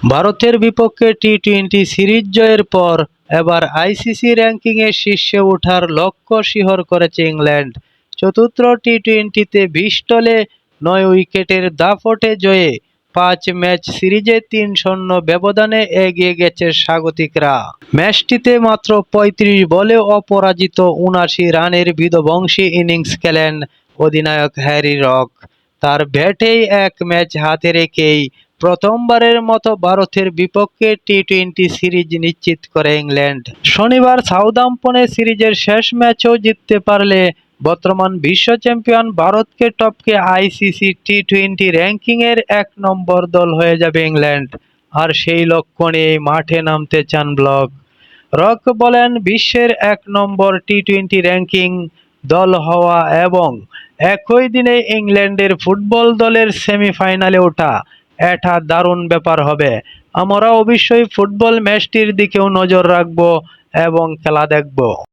ভারতের বিপক্ষে T twenty series জয়ের পর এবার আইসিসি র্যাঙ্কিংয়ে শীর্ষে ওঠার লক্ষ্য শিহর করেছে ইংল্যান্ড। চতুর্থ টি-টোয়েন্টিতে ২০ বলে ৯ উইকেটের দাপটে জয়ে ৫ ম্যাচ সিরিজে ৩-০ ব্যবধানে এগিয়ে গেছে স্বাগতিকরা। ম্যাচটিতে মাত্র ৩৫ বলে অপরাজিত ৭৯ রানের বিধ্বংসী ইনিংস খেলেন অধিনায়ক হ্যারি রক। তার ব্যাটেই এক ম্যাচ হাতে রেখেই প্রথমবারের মতো ভারতের বিপক্ষে টি-টোয়েন্টি সিরিজ নিশ্চিত করে ইংল্যান্ড। শনিবার সাউদাম্পটনে সিরিজের শেষ ম্যাচও জিততে পারলে বর্তমান বিশ্ব চ্যাম্পিয়ন ভারতকে টপকে আইসিসি টি-টোয়েন্টি র্যাঙ্কিংয়ের ১ নম্বর দল হয়ে যাবে ইংল্যান্ড। আর সেই লক্ষ্য নিয়েই মাঠে নামতে চান রক বলেন, বিশ্বের ১ নম্বর টি-টোয়েন্টি র্যাঙ্কিং দল হওয়া এবং একই দিনে ইংল্যান্ডের ফুটবল দলের সেমিফাইনালে ওঠা এটা দারুণ ব্যাপার হবে। আমরা অবশ্যই ফুটবল ম্যাচটির দিকেও নজর রাখব এবং খেলা দেখব।